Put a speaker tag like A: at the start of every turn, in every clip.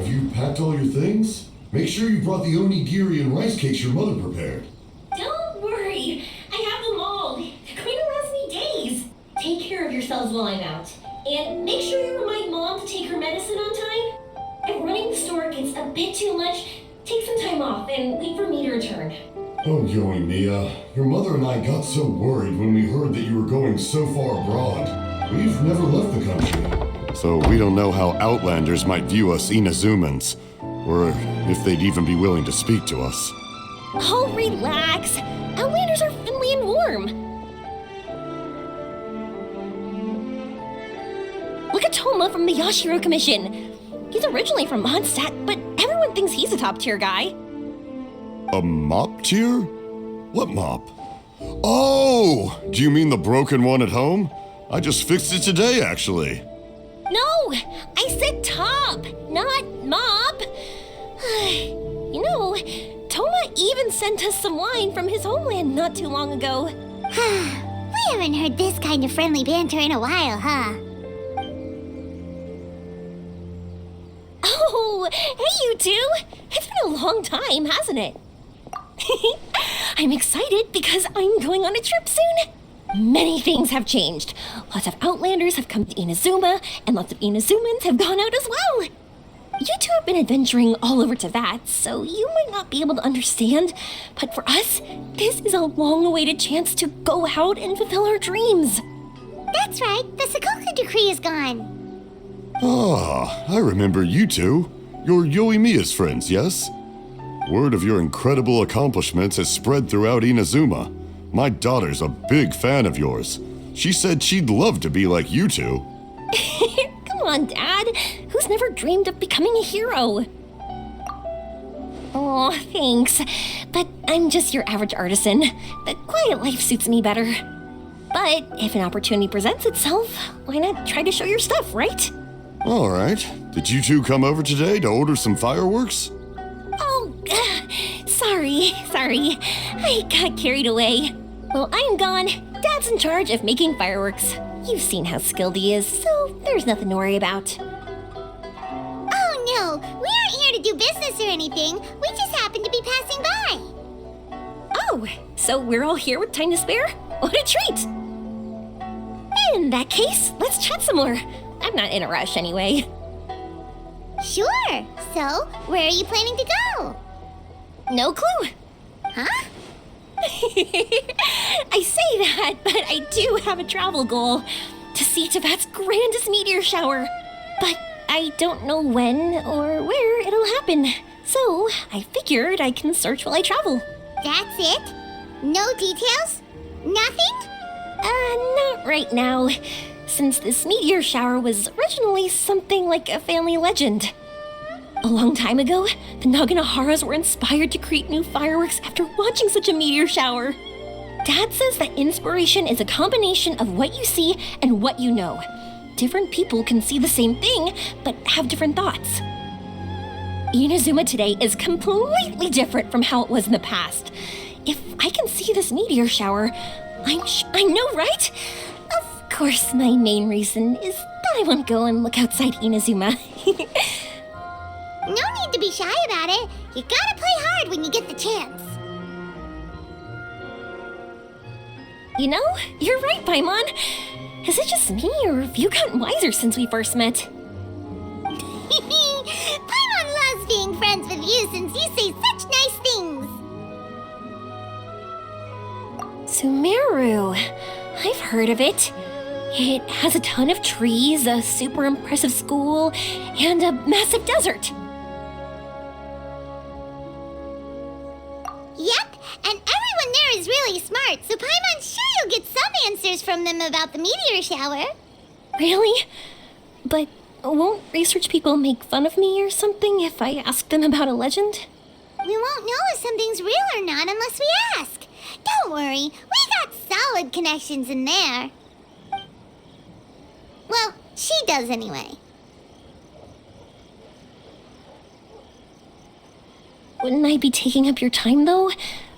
A: Have you packed all your things? Make sure you brought the onigiri and rice cakes your mother prepared.
B: Don't worry. I have them all. They're going to last me days. Take care of yourselves while I'm out. And make sure you remind Mom to take her medicine on time. If running the store gets a bit too much, take some time off and wait for me to return.
A: Oh, Mia, your mother and I got so worried when we heard that you were going so far abroad. We've never left the country. So we don't know how Outlanders might view us Inazumans, or if they'd even be willing to speak to us.
B: Oh, relax. Outlanders are friendly and warm. Look at Toma from the Yashiro Commission. He's originally from Mondstadt, but everyone thinks he's a top-tier guy.
A: A mop tier? What mop? Oh! Do you mean the broken one at home? I just fixed it today, actually.
B: No! I said top, not mop. You know, Toma even sent us some wine from his homeland not too long ago.
C: We haven't heard this kind of friendly banter in a while, huh?
B: Oh, hey you two! It's been a long time, hasn't it? I'm excited because I'm going on a trip soon. Many things have changed. Lots of Outlanders have come to Inazuma, and lots of Inazumans have gone out as well. You two have been adventuring all over Teyvat, so you might not be able to understand, but for us, this is a long-awaited chance to go out and fulfill our dreams.
C: That's right, the Sakoku decree is gone.
A: Ah, I remember you two. You're Yoimiya's friends, yes? Word of your incredible accomplishments has spread throughout Inazuma. My daughter's a big fan of yours. She said she'd love to be like you two.
B: Come on, Dad. Who's never dreamed of becoming a hero? Oh, thanks. But I'm just your average artisan. The quiet life suits me better. But if an opportunity presents itself, why not try to show your stuff, right?
A: All right. Did you two come over today to order some fireworks?
B: Oh, sorry. I got carried away. Well, I'm gone. Dad's in charge of making fireworks. You've seen how skilled he is, so there's nothing to worry about.
C: Oh no, we aren't here to do business or anything. We just happen to be passing by.
B: Oh, so we're all here with time to spare? What a treat! In that case, let's chat some more. I'm not in a rush anyway.
C: Sure. So, where are you planning to go?
B: No clue.
C: Huh?
B: I say that, but I do have a travel goal. To see Teyvat's grandest meteor shower. But I don't know when or where it'll happen. So, I figured I can search while I travel.
C: That's it? No details? Nothing?
B: Not right now. Since this meteor shower was originally something like a family legend. A long time ago, the Naganaharas were inspired to create new fireworks after watching such a meteor shower. Dad says that inspiration is a combination of what you see and what you know. Different people can see the same thing, but have different thoughts. Inazuma today is completely different from how it was in the past. If I can see this meteor shower, I know, right? Of course, my main reason is that I want to go and look outside Inazuma.
C: No need to be shy about it. You gotta play hard when you get the chance.
B: You know, you're right, Paimon. Is it just me, or have you gotten wiser since we first met?
C: Paimon loves being friends with you since you say such nice things.
B: Sumeru. I've heard of it. It has a ton of trees, a super impressive school, and a massive desert.
C: Yep, and everyone there is really smart, so Paimon's sure you'll get some answers from them about the meteor shower.
B: Really? But won't research people make fun of me or something if I ask them about a legend?
C: We won't know if something's real or not unless we ask. Don't worry, we got solid connections in there. Well, she does anyway.
B: Wouldn't I be taking up your time, though?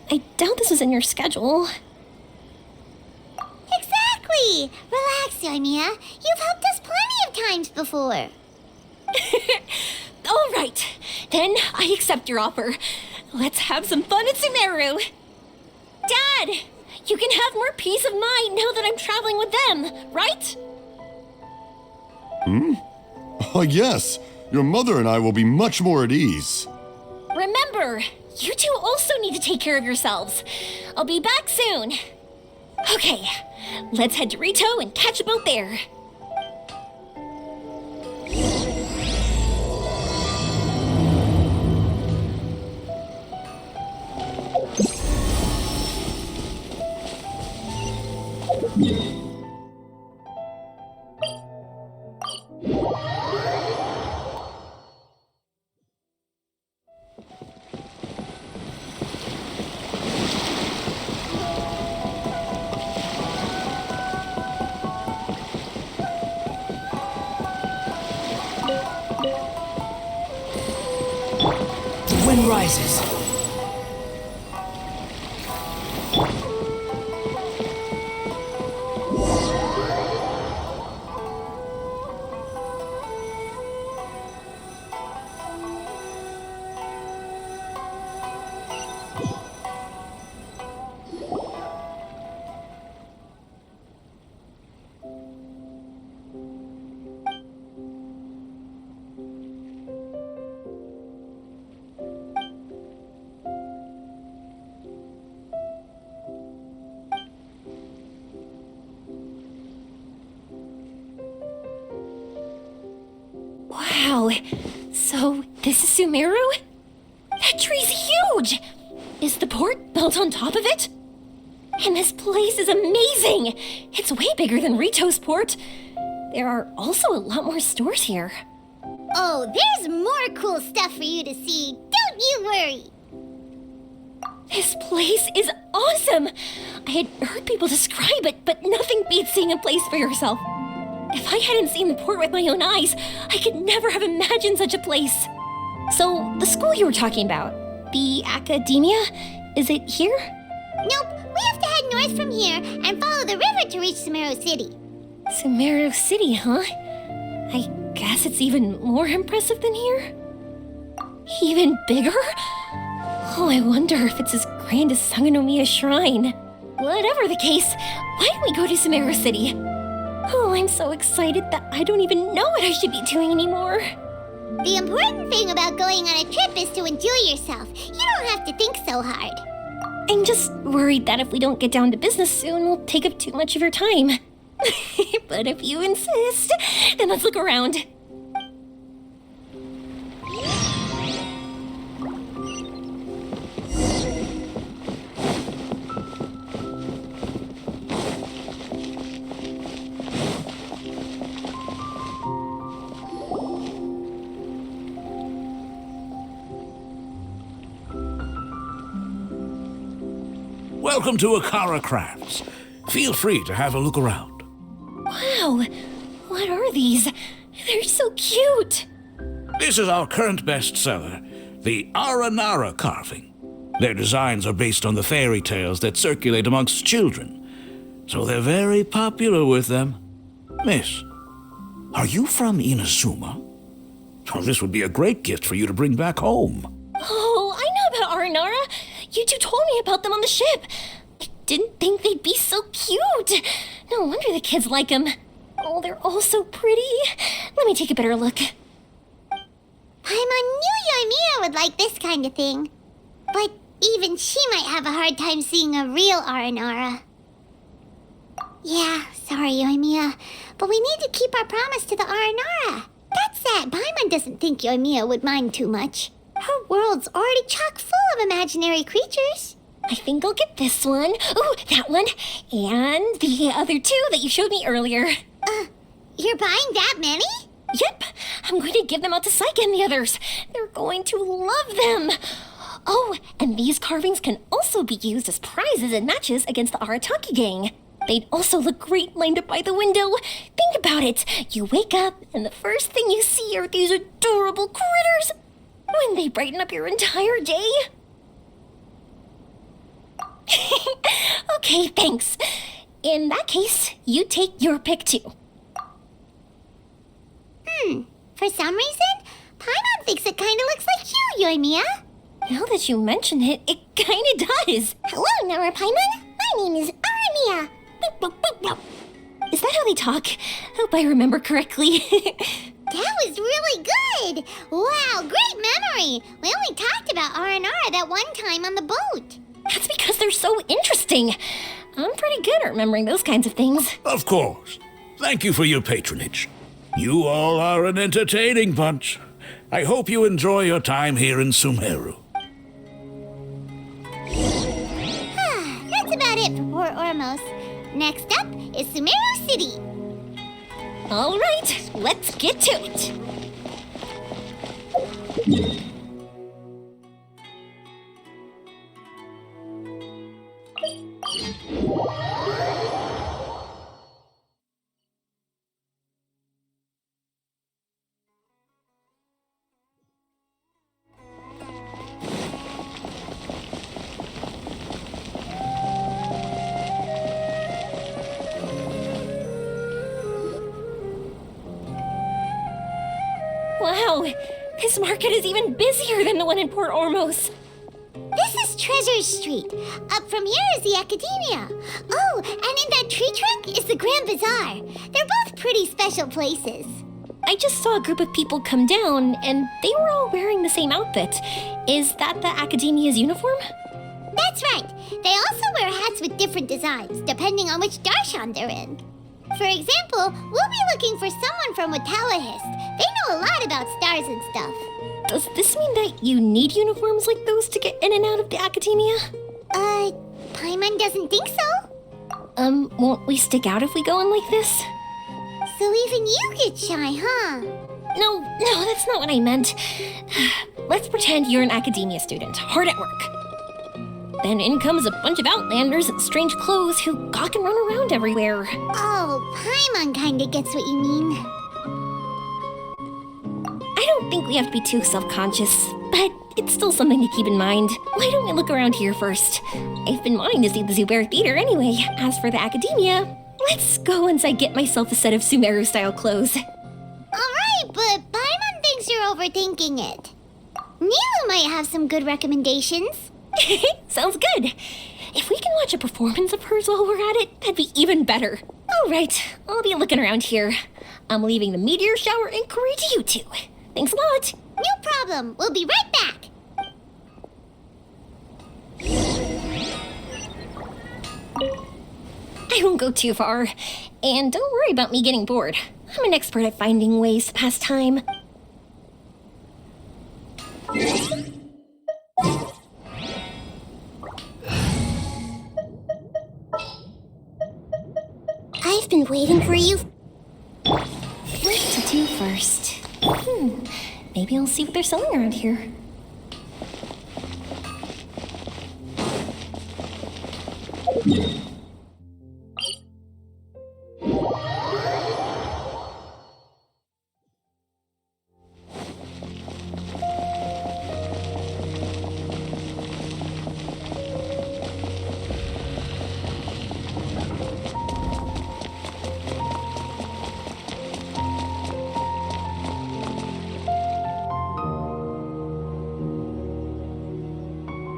B: I doubt this was in your schedule.
C: Exactly! Relax, Yoimiya. You've helped us plenty of times before.
B: All right, then I accept your offer. Let's have some fun at Sumeru. Dad, you can have more peace of mind now that I'm traveling with them, right?
A: Oh, yes. Your mother and I will be much more at ease.
B: Remember, you two also need to take care of yourselves. I'll be back soon. Okay, let's head to Rito and catch a boat there.
D: The wind rises.
B: Wow, so this is Sumeru? That tree's huge! Is the port built on top of it? And this place is amazing! It's way bigger than Rito's port. There are also a lot more stores here.
C: Oh, there's more cool stuff for you to see. Don't you worry.
B: This place is awesome! I had heard people describe it, but nothing beats seeing a place for yourself. If I hadn't seen the port with my own eyes, I could never have imagined such a place. So, the school you were talking about, the academia, is it here?
C: Nope, we have to head north from here and follow the river to reach Sumeru City.
B: Sumeru City, huh? I guess it's even more impressive than here? Even bigger? Oh, I wonder if it's as grand as Sangonomiya Shrine. Whatever the case, why don't we go to Sumeru City? Oh, I'm so excited that I don't even know what I should be doing anymore.
C: The important thing about going on a trip is to enjoy yourself. You don't have to think so hard.
B: I'm just worried that if we don't get down to business soon, we'll take up too much of your time. But if you insist, then let's look around.
E: Welcome to Akara Crafts. Feel free to have a look around.
B: Wow, what are these? They're so cute.
E: This is our current bestseller, the Aranara carving. Their designs are based on the fairy tales that circulate amongst children, so they're very popular with them. Miss, are you from Inazuma? Oh, this would be a great gift for you to bring back home.
B: Oh, I know about Aranara. You two told me about them on the ship. I didn't think they'd be so cute. No wonder the kids like them. Oh, they're all so pretty. Let me take a better look.
C: Paimon knew Yoimiya would like this kind of thing. But even she might have a hard time seeing a real Aranara. Yeah, sorry, Yoimiya, but we need to keep our promise to the Aranara. That said, Paimon doesn't think Yoimiya would mind too much. Her world's already chock full of imaginary creatures.
B: I think I'll get this one. Ooh, that one. And the other two that you showed me earlier.
C: You're buying that many?
B: Yep, I'm going to give them out to Saika and the others. They're going to love them. Oh, and these carvings can also be used as prizes in matches against the Arataki gang. They'd also look great lined up by the window. Think about it. You wake up, and the first thing you see are these adorable critters. Wouldn't they brighten up your entire day? Okay, thanks. In that case, you take your pick too.
C: For some reason, Paimon thinks it kinda looks like you, Yoimiya.
B: Now that you mention it, it kinda does.
C: Hello, Nara Paimon. My name is Armia.
B: Is that how they talk? Hope I remember correctly.
C: That was really good. Wow, great memory. We only talked about Aranara that one time on the boat.
B: That's because they're so interesting. I'm pretty good at remembering those kinds of things.
E: Of course. Thank you for your patronage. You all are an entertaining bunch. I hope you enjoy your time here in Sumeru.
C: That's about it for Port Ormos. Next up is Sumeru City.
B: All right, let's get to it. Wow, this market is even busier than the one in Port Ormos.
C: This is Treasure Street. Up from here is the Academia. Oh, and in that tree trunk is the Grand Bazaar. They're both pretty special places.
B: I just saw a group of people come down, and they were all wearing the same outfit. Is that the Academia's uniform?
C: That's right. They also wear hats with different designs, depending on which darshan they're in. For example, we'll be looking for someone from Watawahist. They know a lot about stars and stuff.
B: Does this mean that you need uniforms like those to get in and out of the Academia?
C: Paimon doesn't think so.
B: Won't we stick out if we go in like this?
C: So even you get shy, huh?
B: No, that's not what I meant. Let's pretend you're an Academia student, hard at work. Then in comes a bunch of outlanders in strange clothes who gawk and run around everywhere.
C: Oh, Paimon kinda gets what you mean.
B: I don't think we have to be too self-conscious, but it's still something to keep in mind. Why don't we look around here first? I've been wanting to see the Zubair Theater anyway. As for the Academia, let's go once I get myself a set of Sumeru-style clothes.
C: Alright, but Paimon thinks you're overthinking it. Nilu might have some good recommendations.
B: Sounds good. If we can watch a performance of hers while we're at it, that'd be even better. All right, I'll be looking around here. I'm leaving the meteor shower inquiry to you two. Thanks a lot.
C: No problem. We'll be right back.
B: I won't go too far. And don't worry about me getting bored. I'm an expert at finding ways to pass time.
C: I've been waiting for you.
B: What to do first? Maybe I'll see what they're selling around here.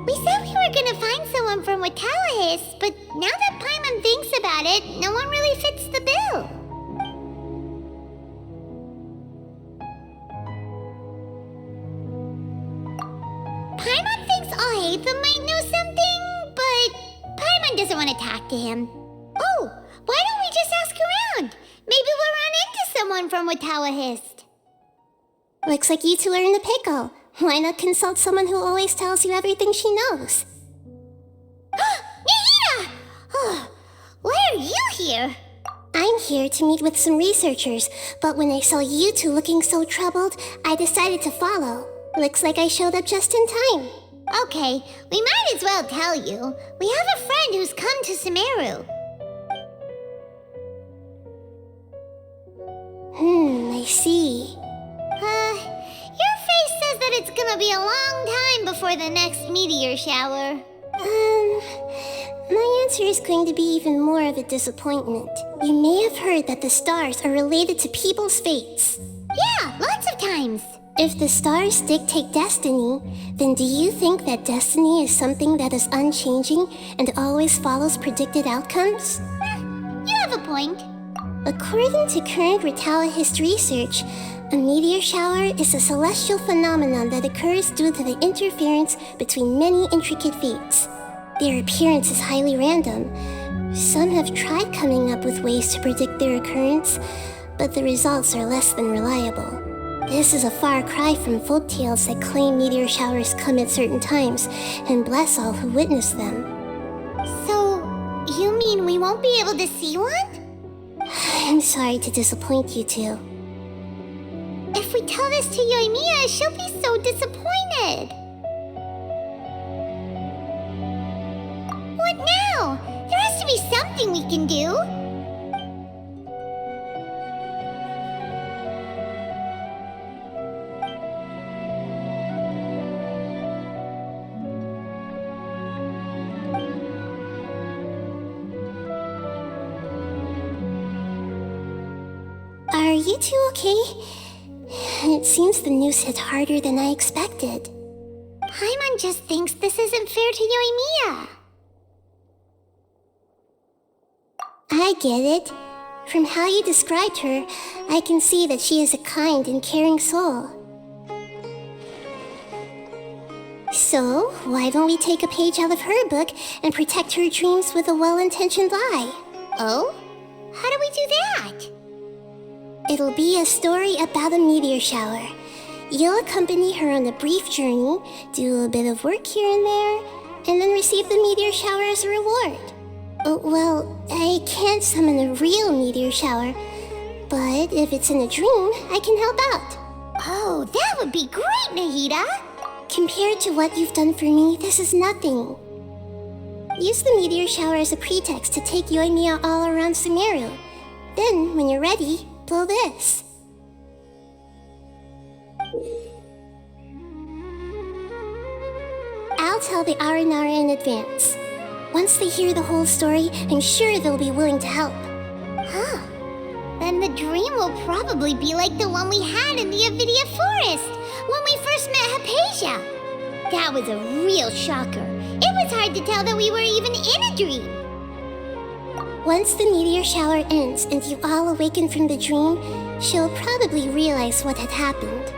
C: We said we were gonna find someone from Watawahist, but now that Paimon thinks about it, no one really fits the bill. Paimon thinks Alhaitham might know something, but Paimon doesn't want to talk to him. Oh, why don't we just ask around? Maybe we'll run into someone from Watawahist.
D: Looks like you two are in the pickle. Why not consult someone who always tells you everything she knows?
C: Nahida! Oh, why are you here?
D: I'm here to meet with some researchers, but when I saw you two looking so troubled, I decided to follow. Looks like I showed up just in time.
C: Okay, we might as well tell you. We have a friend who's come to Sumeru.
D: I see.
C: Your face says that it's gonna be a long time before the next meteor shower.
D: My answer is going to be even more of a disappointment. You may have heard that the stars are related to people's fates.
C: Yeah, lots of times.
D: If the stars dictate destiny, then do you think that destiny is something that is unchanging and always follows predicted outcomes?
C: You have a point.
D: According to current Auratus research, a meteor shower is a celestial phenomenon that occurs due to the interference between many intricate fates. Their appearance is highly random. Some have tried coming up with ways to predict their occurrence, but the results are less than reliable. This is a far cry from folk tales that claim meteor showers come at certain times and bless all who witness them.
C: So, you mean we won't be able to see one?
D: I'm sorry to disappoint you two.
C: If we tell this to Yoimiya, she'll be so disappointed. What now? There has to be something we can do.
D: Are you two okay? It seems the news hit harder than I expected.
C: Paimon just thinks this isn't fair to Yoimiya.
D: I get it. From how you described her, I can see that she is a kind and caring soul. So, why don't we take a page out of her book and protect her dreams with a well-intentioned lie?
C: Oh? How do we do that?
D: It'll be a story about a meteor shower. You'll accompany her on a brief journey, do a bit of work here and there, and then receive the meteor shower as a reward. Well, I can't summon a real meteor shower, but if it's in a dream, I can help out.
C: Oh, that would be great, Nahida!
D: Compared to what you've done for me, this is nothing. Use the meteor shower as a pretext to take Yoimiya all around Sumeru. Then, when you're ready, blow this. I'll tell the Aranara in advance. Once they hear the whole story, I'm sure they'll be willing to help.
C: Huh. Then the dream will probably be like the one we had in the Avidia Forest when we first met Hypatia. That was a real shocker. It was hard to tell that we were even in a dream.
D: Once the meteor shower ends and you all awaken from the dream, she'll probably realize what had happened.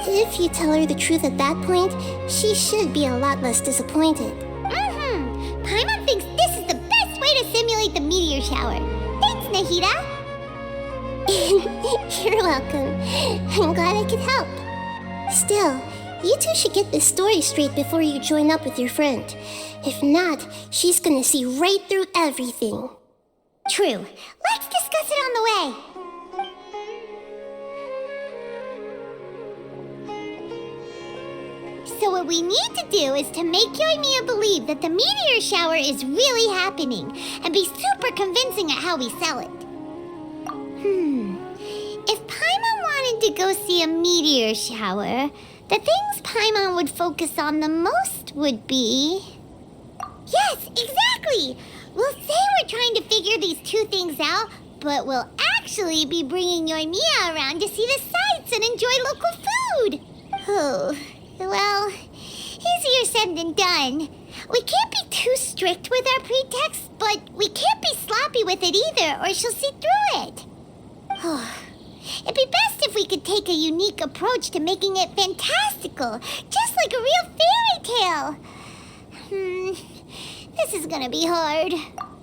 D: If you tell her the truth at that point, she should be a lot less disappointed.
C: Paimon thinks this is the best way to simulate the meteor shower. Thanks, Nahida.
D: You're welcome. I'm glad I could help. Still, you two should get this story straight before you join up with your friend. If not, she's gonna see right through everything.
C: True. Let's discuss it on the way. So what we need to do is to make Yoimiya believe that the meteor shower is really happening and be super convincing at how we sell it. If Paimon wanted to go see a meteor shower, the things Paimon would focus on the most would be... Yes, exactly! We'll say we're trying to figure these two things out, but we'll actually be bringing Yoimiya around to see the sights and enjoy local food. Oh, well, easier said than done. We can't be too strict with our pretext, but we can't be sloppy with it either, or she'll see through it. It'd be best if we could take a unique approach to making it fantastical, just like a real fairy tale. This is gonna be hard.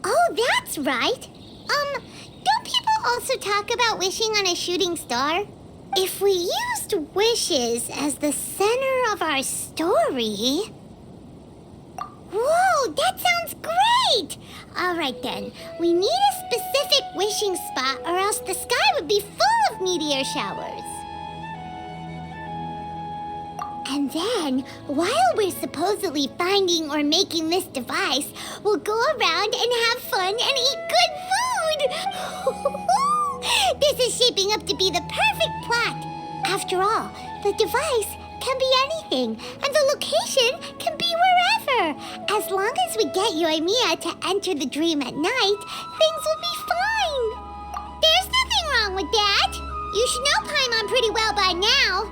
C: Oh, that's right. Don't people also talk about wishing on a shooting star? If we used wishes as the center of our story... Whoa, that sounds great! All right then, we need a specific wishing spot or else the sky would be full of meteor showers. And then, while we're supposedly finding or making this device, we'll go around and have fun and eat good food! This is shaping up to be the perfect plot. After all, the device can be anything, and the location can be wherever. As long as we get Yoimiya to enter the dream at night, things will be fine. There's nothing wrong with that. You should know Paimon pretty well by now.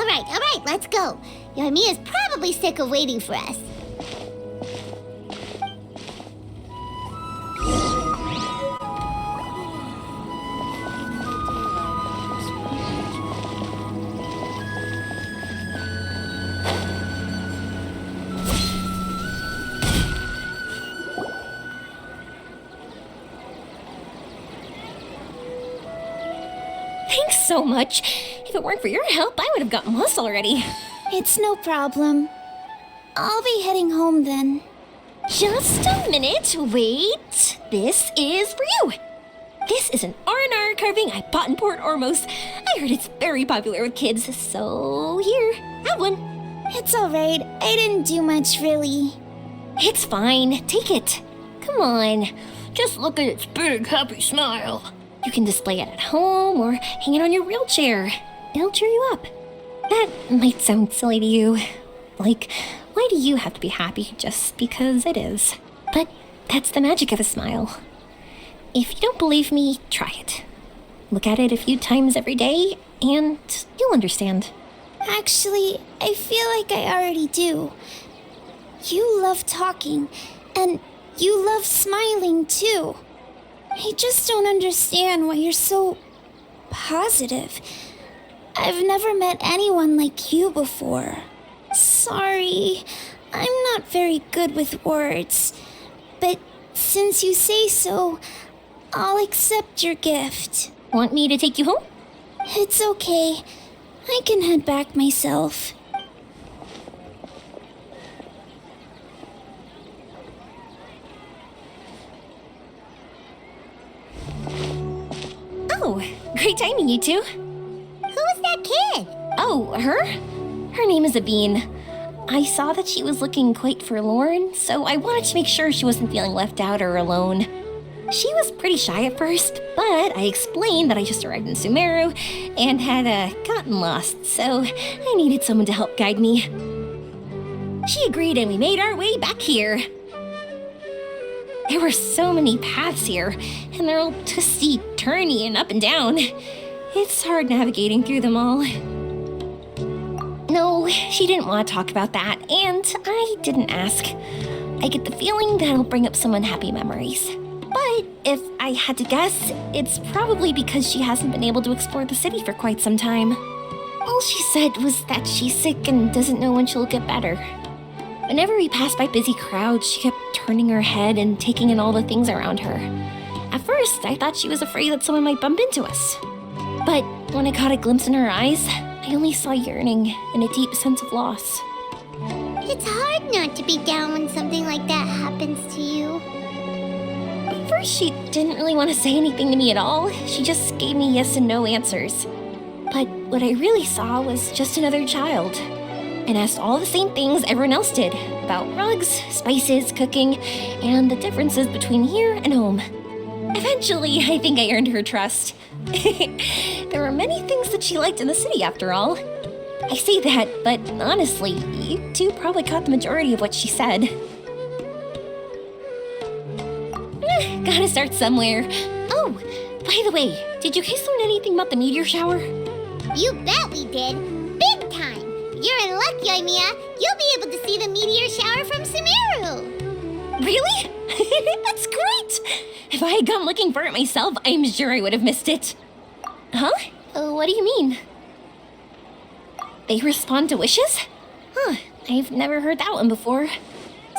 C: Alright, let's go. Yoimiya's probably sick of waiting for us.
B: Thanks so much. If it weren't for your help, I would have gotten lost already.
D: It's no problem. I'll be heading home then.
B: Just a minute, wait. This is for you. This is an R&R carving I bought in Port Ormos. I heard it's very popular with kids, so here, have one.
D: It's alright. I didn't do much, really.
B: It's fine, take it. Come on, just look at its big, happy smile. You can display it at home or hang it on your wheelchair. It'll cheer you up. That might sound silly to you. Like, why do you have to be happy just because it is? But that's the magic of a smile. If you don't believe me, try it. Look at it a few times every day, and you'll understand.
D: Actually, I feel like I already do. You love talking, and you love smiling too. I just don't understand why you're so positive. I've never met anyone like you before. Sorry, I'm not very good with words. But since you say so, I'll accept your gift.
B: Want me to take you home?
D: It's okay. I can head back myself.
B: Oh, great timing, you two.
C: Who was that kid?
B: Oh, her? Her name is Abine. I saw that she was looking quite forlorn, so I wanted to make sure she wasn't feeling left out or alone. She was pretty shy at first, but I explained that I just arrived in Sumeru and had gotten lost, so I needed someone to help guide me. She agreed and we made our way back here. There were so many paths here, and they're all twisty, turny, and up and down. It's hard navigating through them all. No, she didn't want to talk about that, and I didn't ask. I get the feeling that it'll bring up some unhappy memories. But if I had to guess, it's probably because she hasn't been able to explore the city for quite some time. All she said was that she's sick and doesn't know when she'll get better. Whenever we passed by busy crowds, she kept turning her head and taking in all the things around her. At first, I thought she was afraid that someone might bump into us. But when I caught a glimpse in her eyes, I only saw yearning and a deep sense of loss.
C: It's hard not to be down when something like that happens to you.
B: At first, she didn't really want to say anything to me at all. She just gave me yes and no answers. But what I really saw was just another child, and asked all the same things everyone else did about rugs, spices, cooking, and the differences between here and home. Eventually, I think I earned her trust. There were many things that she liked in the city, after all. I say that, but honestly, you two probably caught the majority of what she said. Gotta start somewhere. Oh, by the way, did you guys learn anything about the meteor shower?
C: You bet we did. Big time. You're in luck, Yoimiya. You'll be able to see the meteor shower from Sumeru.
B: Really? That's great! If I had gone looking for it myself, I'm sure I would have missed it. Huh? What do you mean? They respond to wishes? Huh, I've never heard that one before.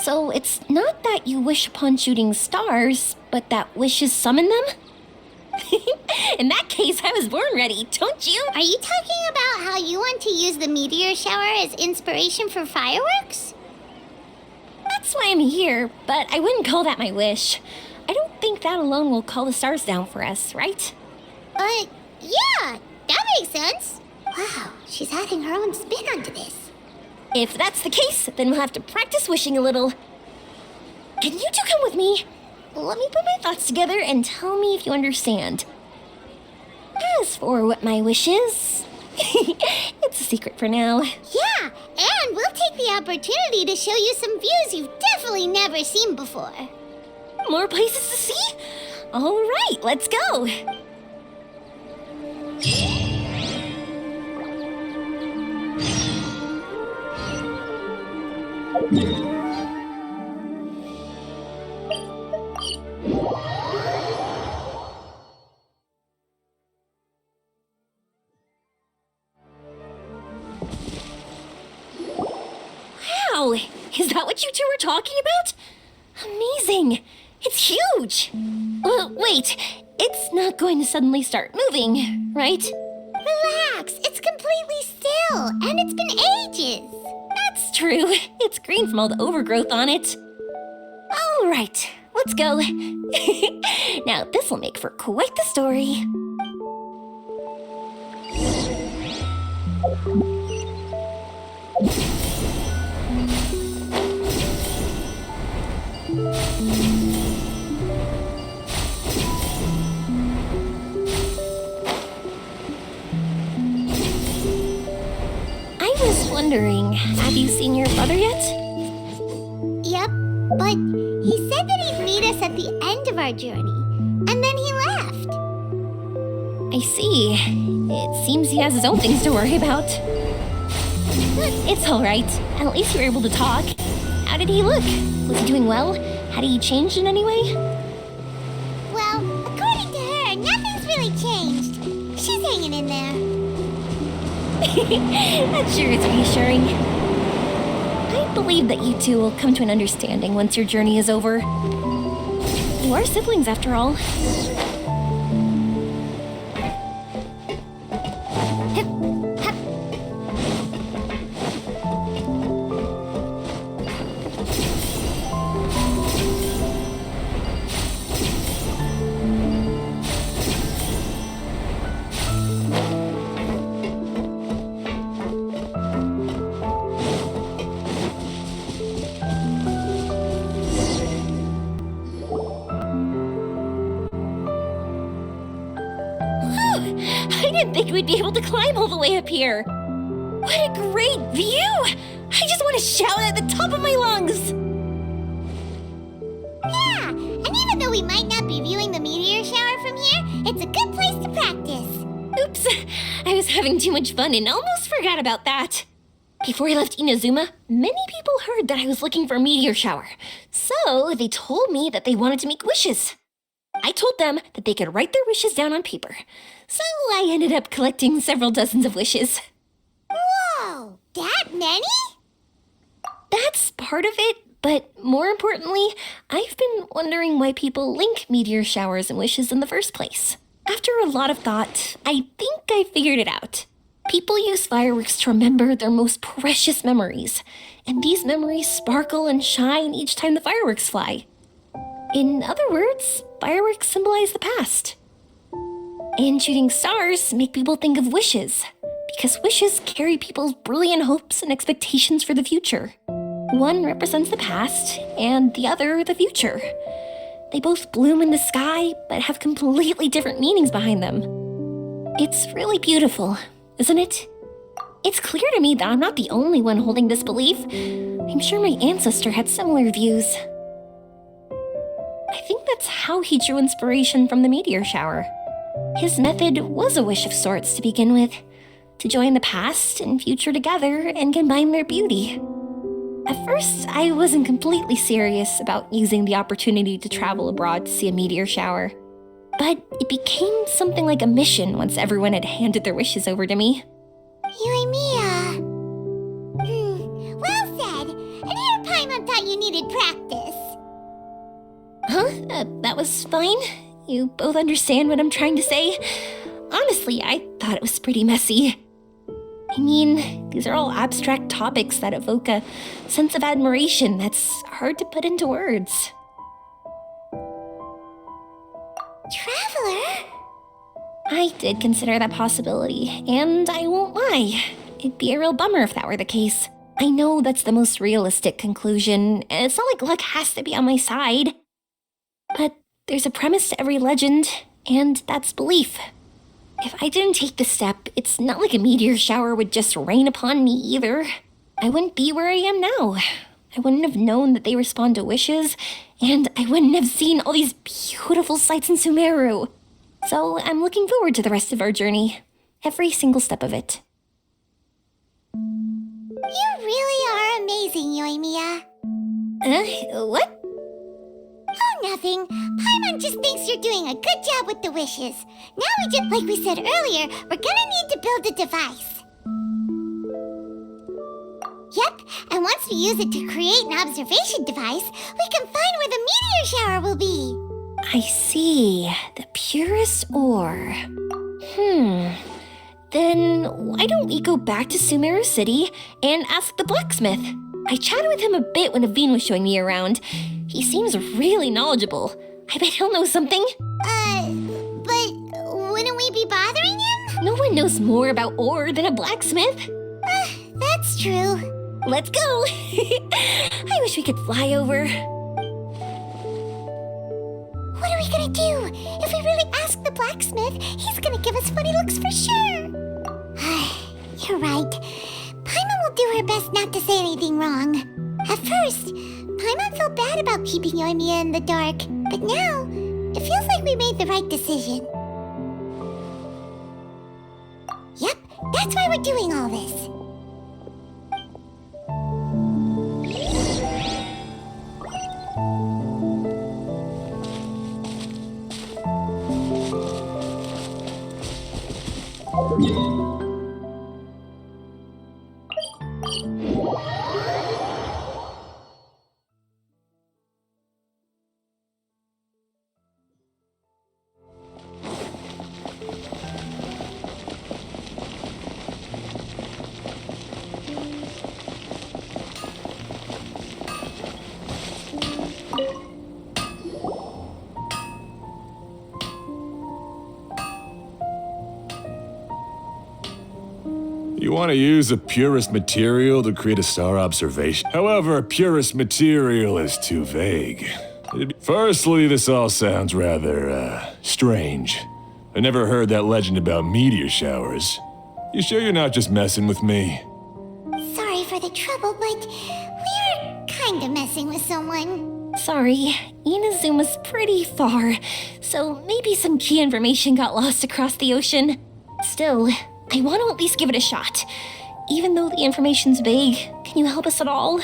B: So it's not that you wish upon shooting stars, but that wishes summon them? In that case, I was born ready, don't you?
C: Are you talking about how you want to use the meteor shower as inspiration for fireworks?
B: That's why I'm here, but I wouldn't call that my wish. I don't think that alone will call the stars down for us, right?
C: Yeah, that makes sense. Wow, she's adding her own spin onto this.
B: If that's the case, then we'll have to practice wishing a little. Can you two come with me? Let me put my thoughts together and tell me if you understand. As for what my wish is, it's a secret for now.
C: Yeah, and we'll take the opportunity to show you some views you've definitely never seen before.
B: More places to see? All right, let's go. Wow, is that what you two were talking about? Amazing! It's huge! Wait, it's not going to suddenly start moving, right?
C: Relax, it's completely still, and it's been ages.
B: That's true. It's green from all the overgrowth on it. All right, let's go. Now, this'll make for quite the story. I was wondering, have you seen your brother yet?
C: Yep, but he said that he'd meet us at the end of our journey, and then he left.
B: I see. It seems he has his own things to worry about. It's all right. At least you were able to talk. How did he look? Was he doing well? Had he changed in any way?
C: Well, according to her, nothing's really changed. She's hanging in there.
B: That sure is reassuring. I believe that you two will come to an understanding once your journey is over. You are siblings, after all. I didn't think we'd be able to climb all the way up here. What a great view! I just want to shout at the top of my lungs.
C: Yeah, and even though we might not be viewing the meteor shower from here, it's a good place to practice.
B: Oops, I was having too much fun and almost forgot about that. Before I left Inazuma, many people heard that I was looking for a meteor shower, so they told me that they wanted to make wishes. I told them that they could write their wishes down on paper, so I ended up collecting several dozens of wishes.
C: Whoa, that many?
B: That's part of it, but more importantly, I've been wondering why people link meteor showers and wishes in the first place. After a lot of thought, I think I figured it out. People use fireworks to remember their most precious memories, and these memories sparkle and shine each time the fireworks fly. In other words, fireworks symbolize the past. And shooting stars make people think of wishes, because wishes carry people's brilliant hopes and expectations for the future. One represents the past, and the other the future. They both bloom in the sky, but have completely different meanings behind them. It's really beautiful, isn't it? It's clear to me that I'm not the only one holding this belief. I'm sure my ancestor had similar views. I think that's how he drew inspiration from the meteor shower. His method was a wish of sorts to begin with, to join the past and future together and combine their beauty. At first, I wasn't completely serious about using the opportunity to travel abroad to see a meteor shower, but it became something like a mission once everyone had handed their wishes over to me.
C: Yuimiya. Well said. And here Paimon thought you needed practice.
B: Huh? That was fine? You both understand what I'm trying to say? Honestly, I thought it was pretty messy. I mean, these are all abstract topics that evoke a sense of admiration that's hard to put into words.
C: Traveler?
B: I did consider that possibility, and I won't lie. It'd be a real bummer if that were the case. I know that's the most realistic conclusion, and it's not like luck has to be on my side. But there's a premise to every legend, and that's belief. If I didn't take the step, it's not like a meteor shower would just rain upon me either. I wouldn't be where I am now. I wouldn't have known that they respond to wishes, and I wouldn't have seen all these beautiful sights in Sumeru. So I'm looking forward to the rest of our journey. Every single step of it.
C: You really are a amazing, Yoimiya.
B: What?
C: Oh, nothing. Paimon just thinks you're doing a good job with the wishes. Now like we said earlier, we're gonna need to build a device. Yep, and once we use it to create an observation device, we can find where the meteor shower will be.
B: I see. The purest ore. Then why don't we go back to Sumeru City and ask the blacksmith? I chatted with him a bit when Aveen was showing me around. He seems really knowledgeable. I bet he'll know something.
C: But wouldn't we be bothering him?
B: No one knows more about ore than a blacksmith.
C: That's true.
B: Let's go! I wish we could fly over.
C: What are we gonna do? If we really ask the blacksmith, he's gonna give us funny looks for sure. You're right. Paimon will do her best not to say anything wrong. At first, Paimon felt bad about keeping Yoimiya in the dark, but now, it feels like we made the right decision. Yep, that's why we're doing all this.
F: You want to use the purest material to create a star observation. However, purest material is too vague. Firstly, this all sounds rather, strange. I never heard that legend about meteor showers. You sure you're not just messing with me?
C: Sorry for the trouble, but we're kinda messing with someone.
B: Sorry, Inazuma's pretty far, so maybe some key information got lost across the ocean. Still, I want to at least give it a shot. Even though the information's vague, can you help us at all?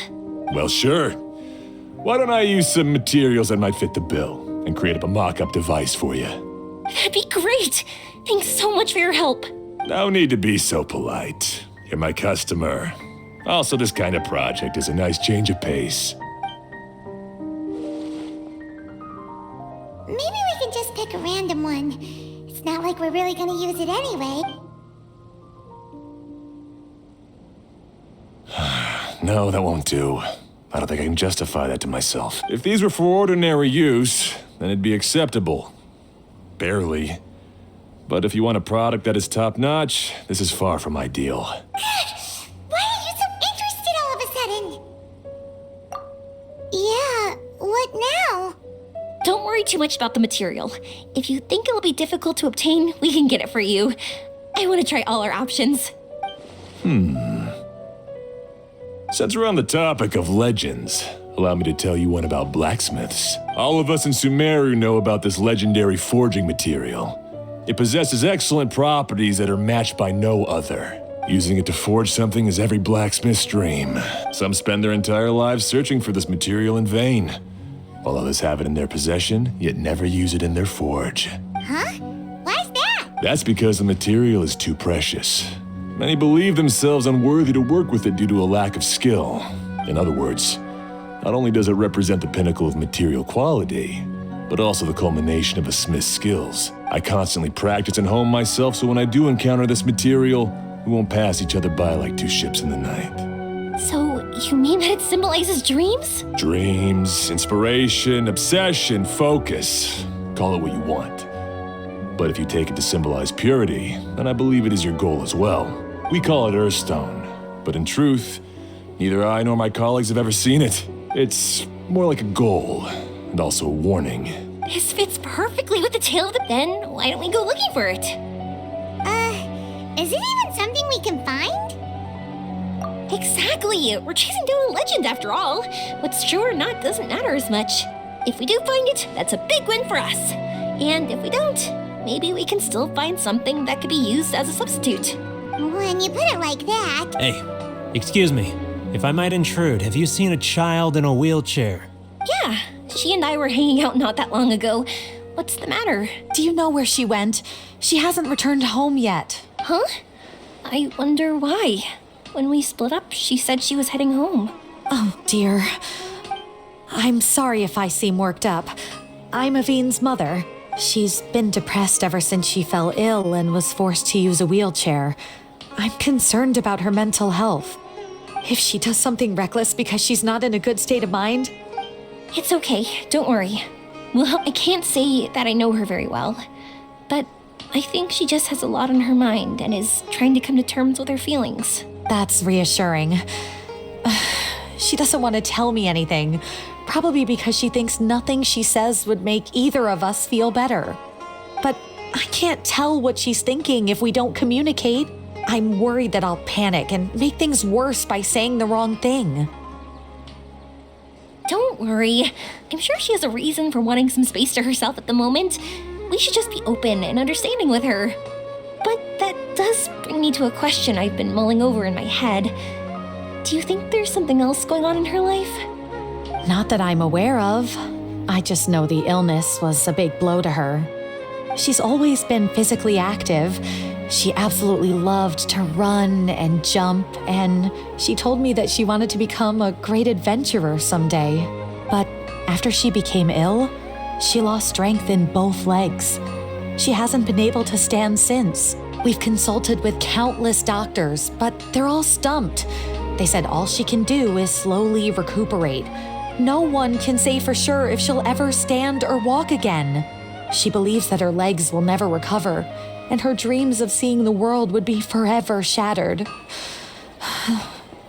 F: Well, sure. Why don't I use some materials that might fit the bill and create up a mock-up device for you?
B: That'd be great! Thanks so much for your help.
F: No need to be so polite. You're my customer. Also, this kind of project is a nice change of pace.
C: Maybe we can just pick a random one. It's not like we're really gonna use it anyway.
F: No, that won't do. I don't think I can justify that to myself. If these were for ordinary use, then it'd be acceptable. Barely. But if you want a product that is top-notch, this is far from ideal.
C: Why are you so interested all of a sudden? Yeah, what now?
B: Don't worry too much about the material. If you think it'll be difficult to obtain, we can get it for you. I want to try all our options.
F: Since we're on the topic of legends, allow me to tell you one about blacksmiths. All of us in Sumeru know about this legendary forging material. It possesses excellent properties that are matched by no other. Using it to forge something is every blacksmith's dream. Some spend their entire lives searching for this material in vain, while others have it in their possession, yet never use it in their forge.
C: Huh? Why's that?
F: That's because the material is too precious. Many believe themselves unworthy to work with it due to a lack of skill. In other words, not only does it represent the pinnacle of material quality, but also the culmination of a smith's skills. I constantly practice and hone myself, so when I do encounter this material, we won't pass each other by like two ships in the night.
B: So, you mean that it symbolizes dreams?
F: Dreams, inspiration, obsession, focus. Call it what you want. But if you take it to symbolize purity, then I believe it is your goal as well. We call it Earthstone, but in truth, neither I nor my colleagues have ever seen it. It's more like a goal, and also a warning.
B: This fits perfectly with the tale of the... Then, why don't we go looking for it?
C: Is it even something we can find?
B: Exactly! We're chasing down a legend after all. What's true or not doesn't matter as much. If we do find it, that's a big win for us. And if we don't, maybe we can still find something that could be used as a substitute.
C: When you put it like that...
G: Hey, excuse me. If I might intrude, have you seen a child in a wheelchair?
B: Yeah, she and I were hanging out not that long ago. What's the matter?
H: Do you know where she went? She hasn't returned home yet.
B: Huh? I wonder why. When we split up, she said she was heading home.
H: Oh, dear. I'm sorry if I seem worked up. I'm Avine's mother. She's been depressed ever since she fell ill and was forced to use a wheelchair. I'm concerned about her mental health. If she does something reckless because she's not in a good state of mind...
B: It's okay, don't worry. Well, I can't say that I know her very well, but I think she just has a lot on her mind and is trying to come to terms with her feelings.
H: That's reassuring. She doesn't want to tell me anything, probably because she thinks nothing she says would make either of us feel better. But I can't tell what she's thinking if we don't communicate. I'm worried that I'll panic and make things worse by saying the wrong thing.
B: Don't worry. I'm sure she has a reason for wanting some space to herself at the moment. We should just be open and understanding with her. But that does bring me to a question I've been mulling over in my head. Do you think there's something else going on in her life?
H: Not that I'm aware of. I just know the illness was a big blow to her. She's always been physically active. She absolutely loved to run and jump, and she told me that she wanted to become a great adventurer someday. But after she became ill, she lost strength in both legs. She hasn't been able to stand since. We've consulted with countless doctors, but they're all stumped. They said all she can do is slowly recuperate. No one can say for sure if she'll ever stand or walk again. She believes that her legs will never recover, and her dreams of seeing the world would be forever shattered.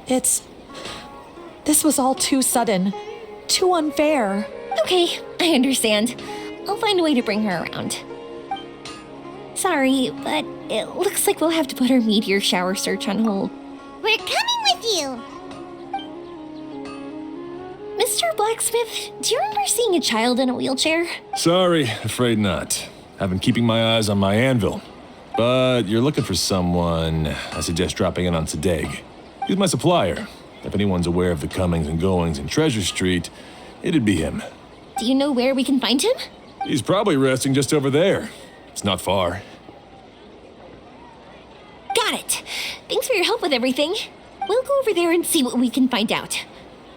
H: This was all too sudden, too unfair.
B: Okay, I understand. I'll find a way to bring her around. Sorry, but it looks like we'll have to put our meteor shower search on hold.
C: We're coming with you!
B: Mr. Blacksmith, do you remember seeing a child in a wheelchair?
F: Sorry, afraid not. I've been keeping my eyes on my anvil. But you're looking for someone, I suggest dropping in on Sadeg. He's my supplier. If anyone's aware of the comings and goings in Treasure Street, it'd be him.
B: Do you know where we can find him?
F: He's probably resting just over there. It's not far.
B: Got it. Thanks for your help with everything. We'll go over there and see what we can find out.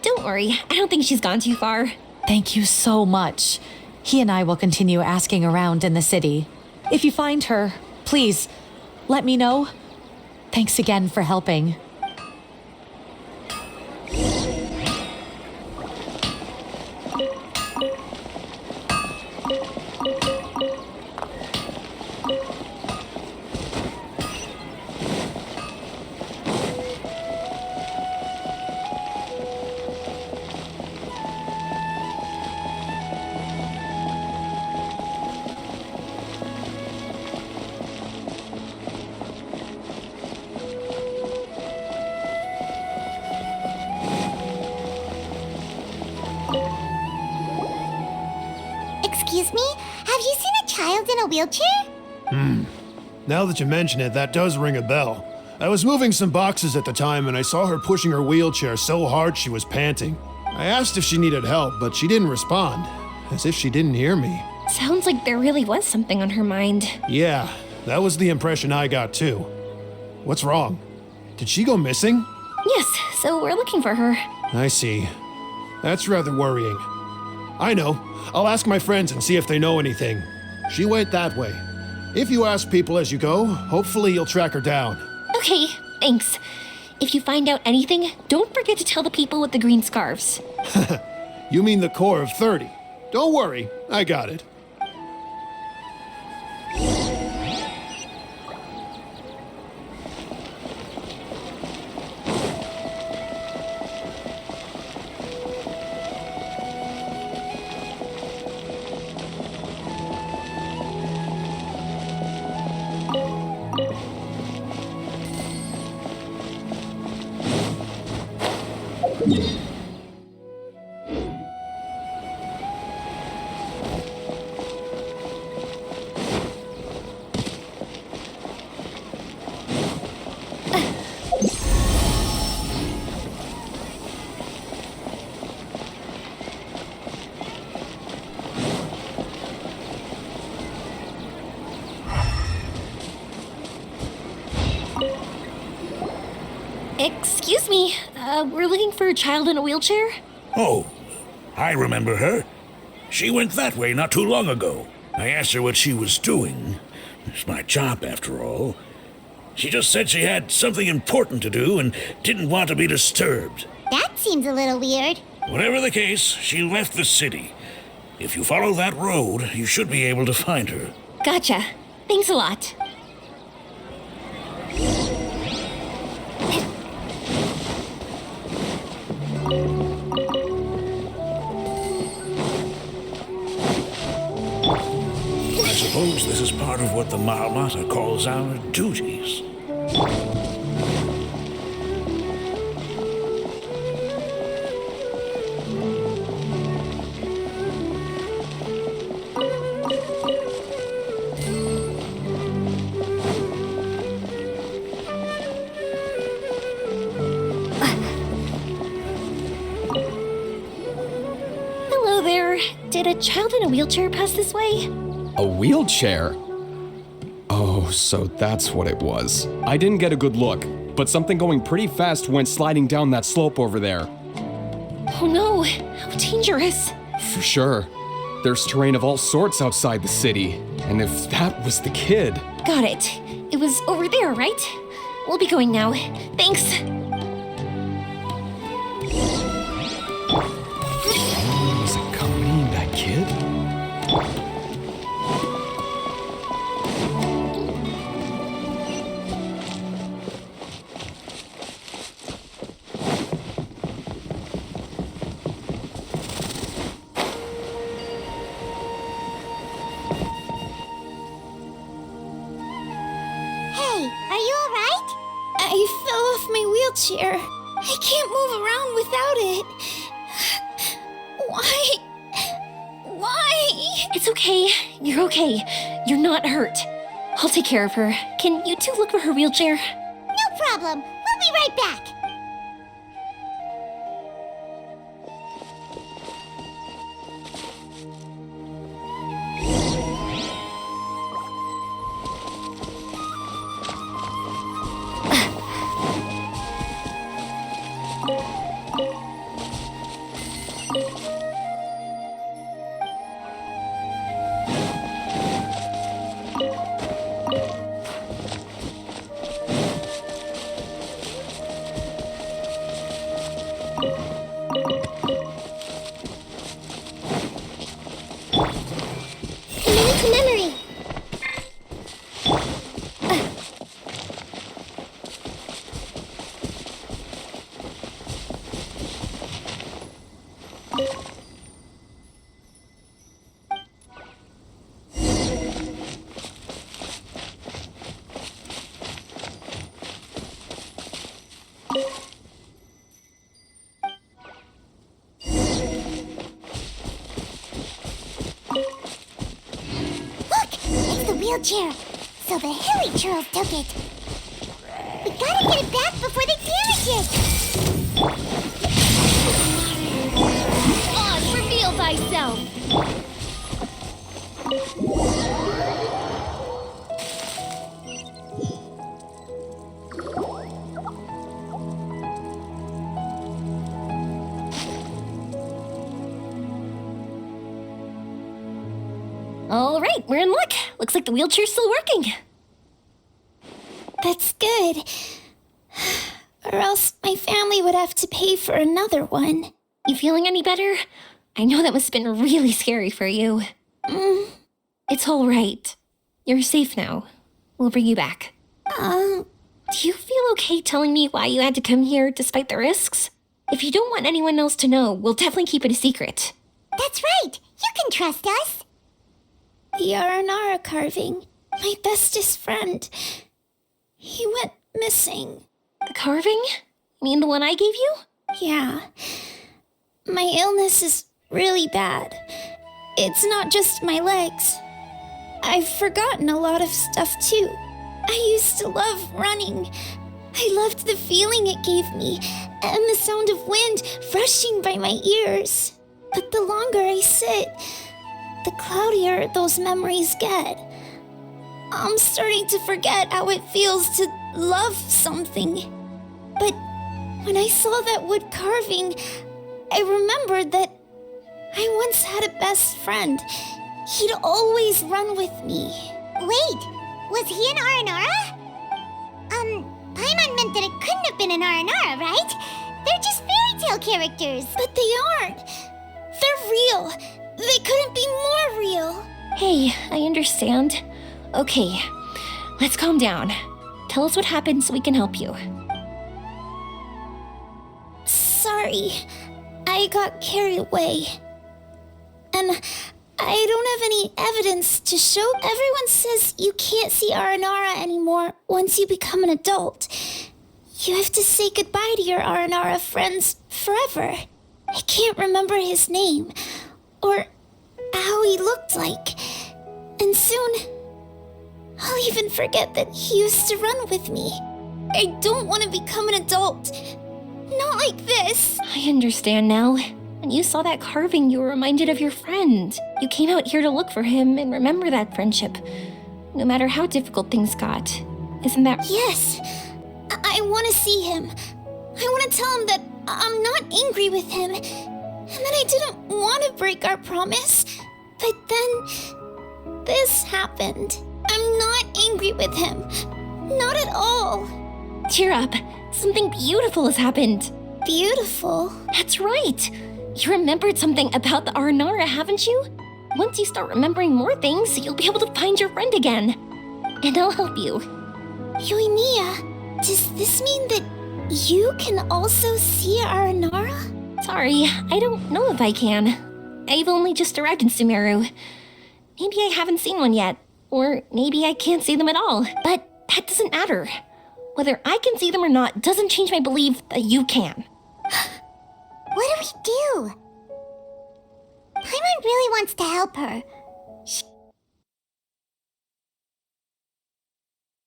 B: Don't worry, I don't think she's gone too far.
H: Thank you so much. He and I will continue asking around in the city. If you find her, please, let me know. Thanks again for helping.
C: Excuse me? Have you seen a child in a wheelchair?
I: Now that you mention it, that does ring a bell. I was moving some boxes at the time and I saw her pushing her wheelchair so hard she was panting. I asked if she needed help, but she didn't respond, as if she didn't hear me.
B: Sounds like there really was something on her mind.
I: Yeah, that was the impression I got too. What's wrong? Did she go missing?
B: Yes, so we're looking for her.
I: I see. That's rather worrying. I know. I'll ask my friends and see if they know anything. She went that way. If you ask people as you go, hopefully you'll track her down.
B: Okay, thanks. If you find out anything, don't forget to tell the people with the green scarves.
I: You mean the core of 30. Don't worry, I got it.
B: Excuse me, we're looking for a child in a wheelchair?
E: Oh, I remember her. She went that way not too long ago. I asked her what she was doing. It's my job, after all. She just said she had something important to do and didn't want to be disturbed.
C: That seems a little weird.
E: Whatever the case, she left the city. If you follow that road, you should be able to find her.
B: Gotcha. Thanks a lot.
E: I suppose this is part of what the Marmota calls our duties.
B: Hello there. Did a child in a wheelchair pass this way?
J: A wheelchair? Oh, so that's what it was. I didn't get a good look, but something going pretty fast went sliding down that slope over there.
B: Oh no, how dangerous.
J: For sure. There's terrain of all sorts outside the city, and if that was the kid...
B: Got it. It was over there, right? We'll be going now. Thanks.
J: Was accompanying that kid?
C: Hey, are you alright?
D: I fell off my wheelchair. I can't move around without it. Why?
B: It's okay. You're okay. You're not hurt. I'll take care of her. Can you two look for her wheelchair?
C: No problem. We'll be right back.
D: Coming to memory.
C: Look! It's the wheelchair. So the hilly churls took it. We gotta get it back before they damage it.
B: Oz, reveal thyself! All right, we're in luck. Looks like the wheelchair's still working.
D: That's good. Or else my family would have to pay for another one.
B: You feeling any better? I know that must have been really scary for you. It's all right. You're safe now. We'll bring you back. Do you feel okay telling me why you had to come here despite the risks? If you don't want anyone else to know, we'll definitely keep it a secret.
C: That's right. You can trust us.
D: The Aranara carving. My bestest friend. He went missing.
B: The carving? You mean the one I gave you?
D: Yeah. My illness is really bad. It's not just my legs. I've forgotten a lot of stuff too. I used to love running. I loved the feeling it gave me and the sound of wind rushing by my ears. But the longer I sit, the cloudier those memories get. I'm starting to forget how it feels to love something.
C: But when I saw that wood carving, I remembered that I once had a best friend. He'd always run with me.
D: Wait, was he an Aranara? Paimon meant that it couldn't have been an Aranara, right? They're just fairy tale characters.
C: But they aren't. They're real. They couldn't be more real.
B: Hey, I understand. Okay, let's calm down. Tell us what happened so we can help you.
C: Sorry, I got carried away. And I don't have any evidence to show. Everyone says you can't see Aranara anymore once you become an adult. You have to say goodbye to your Aranara friends forever. I can't remember his name or how he looked like. And soon, I'll even forget that he used to run with me. I don't want to become an adult. Not like this.
B: I understand now. When you saw that carving, you were reminded of your friend. You came out here to look for him and remember that friendship, no matter how difficult things got. Isn't that...
C: Yes. I want to see him. I want to tell him that I'm not angry with him, and that I didn't want to break our promise. But then, this happened. I'm not angry with him. Not at all.
B: Cheer up. Something beautiful has happened.
C: Beautiful?
B: That's right. You remembered something about the Aranara, haven't you? Once you start remembering more things, you'll be able to find your friend again. And I'll help you.
C: Yoimiya, does this mean that you can also see Aranara?
B: Sorry, I don't know if I can. I've only just arrived in Sumeru. Maybe I haven't seen one yet, or maybe I can't see them at all. But that doesn't matter. Whether I can see them or not doesn't change my belief that you can.
D: What do we do? Paimon really wants to help her. She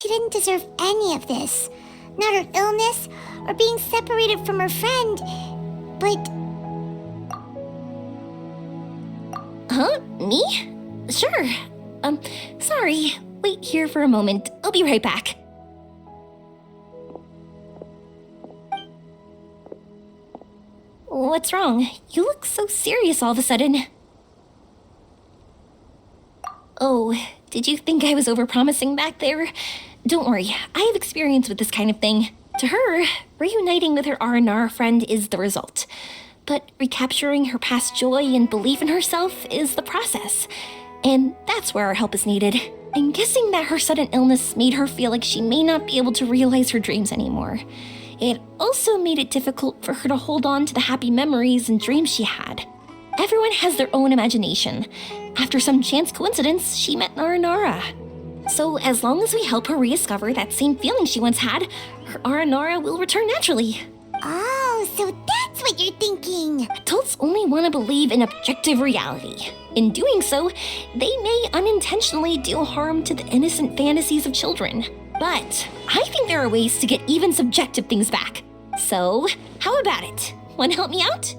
D: didn't deserve any of this. Not her illness, or being separated from her friend. But...
B: Huh? Me? Sure. Sorry. Wait here for a moment. I'll be right back. What's wrong? You look so serious all of a sudden. Oh, did you think I was overpromising back there? Don't worry, I have experience with this kind of thing. To her, reuniting with her Aranara friend is the result. But recapturing her past joy and belief in herself is the process. And that's where our help is needed. I'm guessing that her sudden illness made her feel like she may not be able to realize her dreams anymore. It also made it difficult for her to hold on to the happy memories and dreams she had. Everyone has their own imagination. After some chance coincidence, she met Aranara. So as long as we help her rediscover that same feeling she once had, her Aranara will return naturally.
D: Oh, so that's what you're thinking.
B: Adults only want to believe in objective reality. In doing so, they may unintentionally do harm to the innocent fantasies of children. But I think there are ways to get even subjective things back. So, how about it? Want to help me out?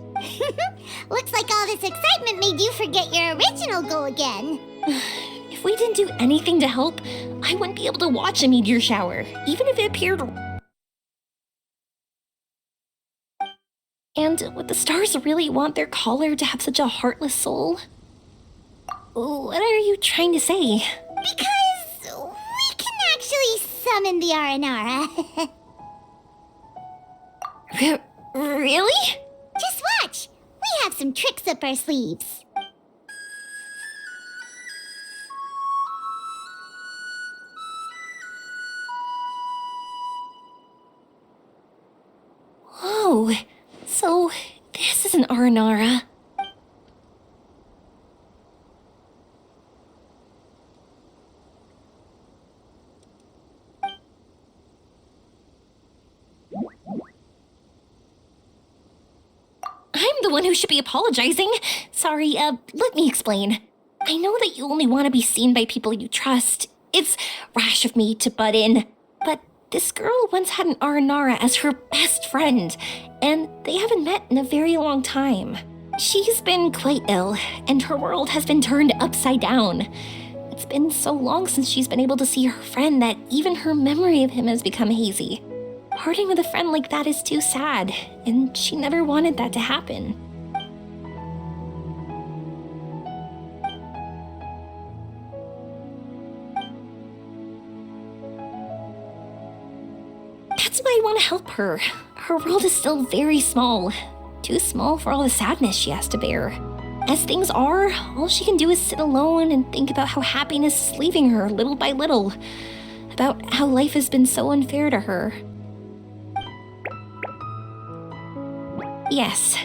D: Looks like all this excitement made you forget your original goal again.
B: If we didn't do anything to help, I wouldn't be able to watch a meteor shower, even if it appeared. And would the stars really want their caller to have such a heartless soul? What are you trying to say?
D: Because we can actually summon the Aranara.
B: Really?
D: Just watch. We have some tricks up our sleeves.
B: Whoa, so this is an Aranara. I'm the one who should be apologizing. Sorry, let me explain. I know that you only want to be seen by people you trust. It's rash of me to butt in, but this girl once had an Aranara as her best friend, and they haven't met in a very long time. She's been quite ill, and her world has been turned upside down. It's been so long since she's been able to see her friend that even her memory of him has become hazy. Parting with a friend like that is too sad, and she never wanted that to happen. That's why I want to help her. Her world is still very small. Too small for all the sadness she has to bear. As things are, all she can do is sit alone and think about how happiness is leaving her little by little. About how life has been so unfair to her. Yes,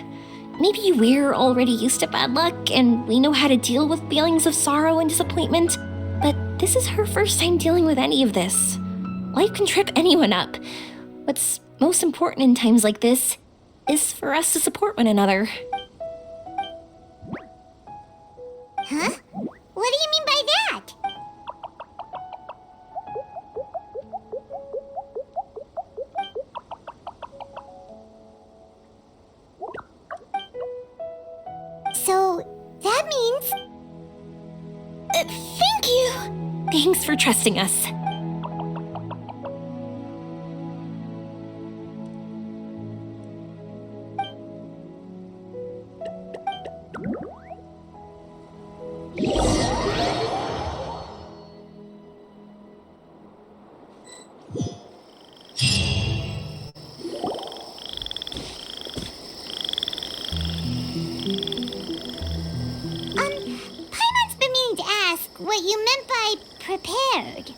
B: maybe we're already used to bad luck and we know how to deal with feelings of sorrow and disappointment, but this is her first time dealing with any of this. Life can trip anyone up. What's most important in times like this is for us to support one another.
C: Huh? What do you mean by that? So, that means... thank you!
B: Thanks for trusting us.
C: Paimon's been meaning to ask what you meant by prepared.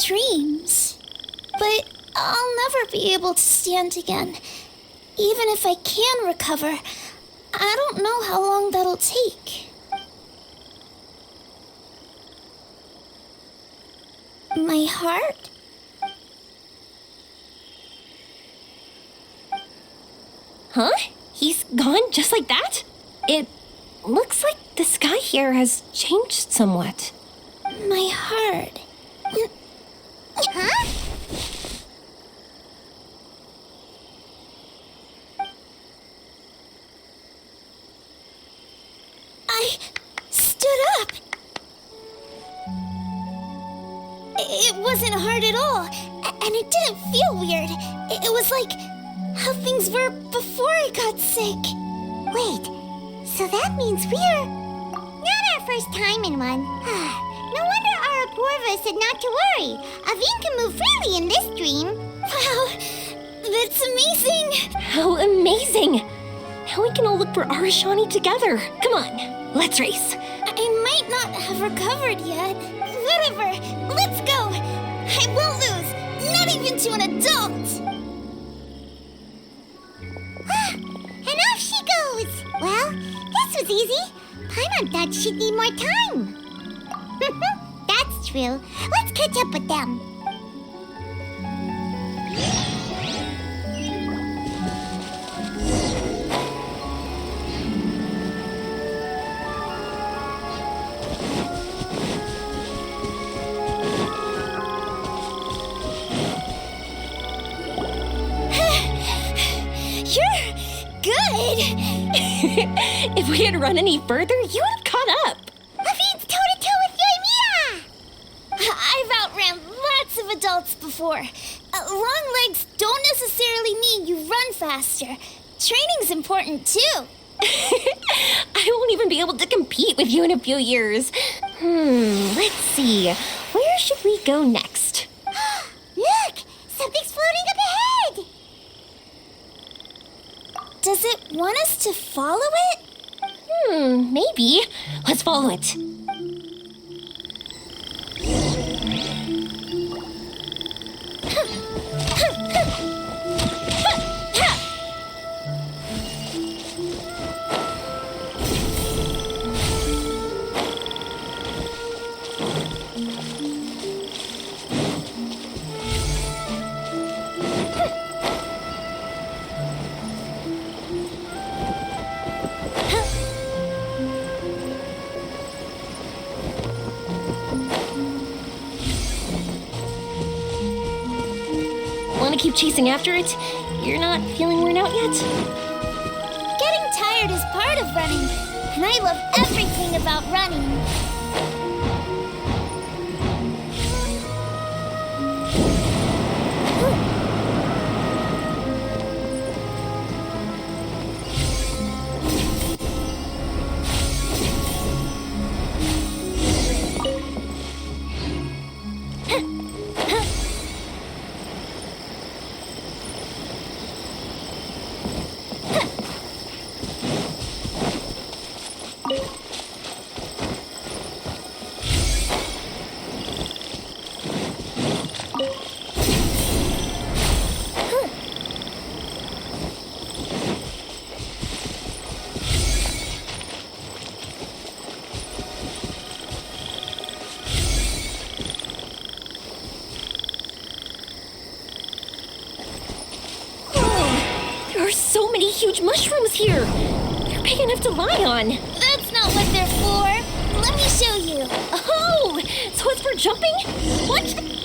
D: Dreams. But I'll never be able to stand again. Even if I can recover, I don't know how long that'll take. My heart?
B: Huh? He's gone just like that? It looks like the sky here has changed somewhat.
D: My heart.
C: Huh?
D: I stood up. It wasn't hard at all, and it didn't feel weird. It was like how things were before I got sick.
C: Wait, so that means we're not our first time in one. No wonder Auratus said not to worry. Aveen can move freely in this dream.
D: Wow, that's amazing.
B: How amazing! Now we can all look for Arashani together. Come on, let's race.
D: I might not have recovered yet. Whatever, let's go. I won't lose, not even to an adult.
C: And off she goes. Well, this was easy. Paimon thought she'd need more time. That's true. Let's catch up with them.
D: You're good.
B: If we had run any further, you would have caught up.
C: Aveen's toe-to-toe with Yoimiya!
D: I've outran lots of adults before. Long legs don't necessarily mean you run faster. Training's important too.
B: I won't even be able to compete with you in a few years. Let's see. Where should we go next?
C: Look! Something's floating up ahead!
D: Does it want us to follow it?
B: Maybe. Let's follow it. Want to keep chasing after it? You're not feeling worn out yet?
D: Getting tired is part of running, and I love everything about running.
B: are so many huge mushrooms here. They're big enough to lie on.
C: That's not what they're for. Let me show you.
B: Oh, so it's for jumping? Watch the...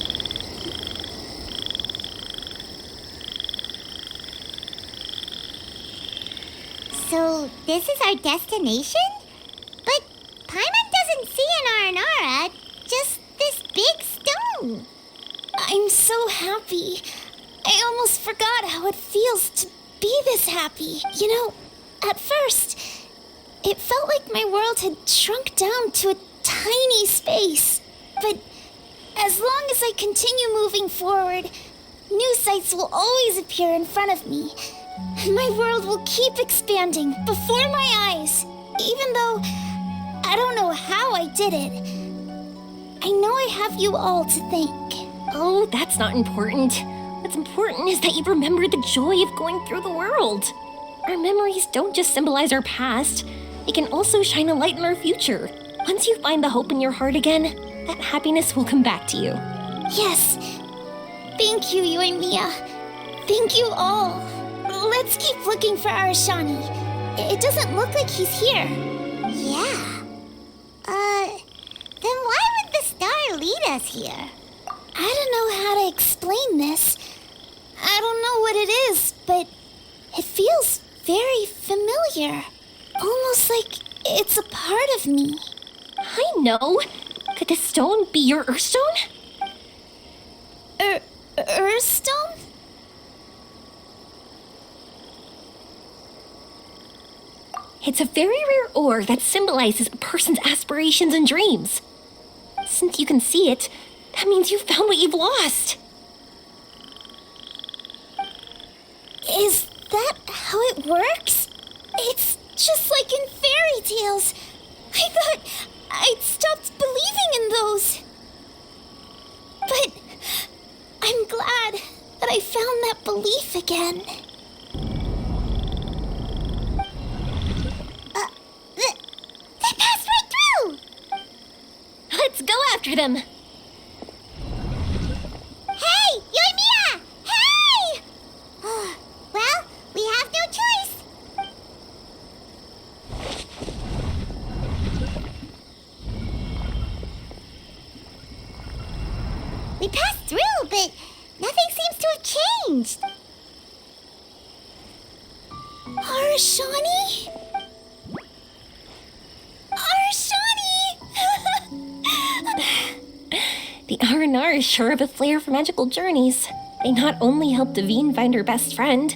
C: So, this is our destination? But Paimon doesn't see an Aranara, just this big stone.
D: I'm so happy. I almost forgot how it feels to be this happy. You know, at first, it felt like my world had shrunk down to a tiny space. But as long as I continue moving forward, new sights will always appear in front of me. My world will keep expanding before my eyes, even though I don't know how I did it. I know I have you all to thank.
B: Oh, that's not important. What's important is that you remember the joy of going through the world. Our memories don't just symbolize our past, they can also shine a light in our future. Once you find the hope in your heart again, that happiness will come back to you.
D: Yes. Thank you, Yoimiya. Thank you all. Let's keep looking for Arashani. It doesn't look like he's here.
C: Yeah. Then why would the star lead us here?
D: I don't know how to explain this. I don't know what it is, but it feels very familiar. Almost like it's a part of me.
B: I know. Could this stone be your Earthstone?
D: Earthstone?
B: It's a very rare ore that symbolizes a person's aspirations and dreams. Since you can see it, that means you've found what you've lost.
D: Is that how it works? It's just like in fairy tales. I thought I'd stopped believing in those. But I'm glad that I found that belief again.
C: They passed right through!
B: Let's go after them.
C: Hey, Yoimiya! Hey! Well, we have no choice. We passed through, but nothing seems to have changed.
D: Arashani?
B: The R&R is sure of a flair for magical journeys. They not only helped Devine find her best friend,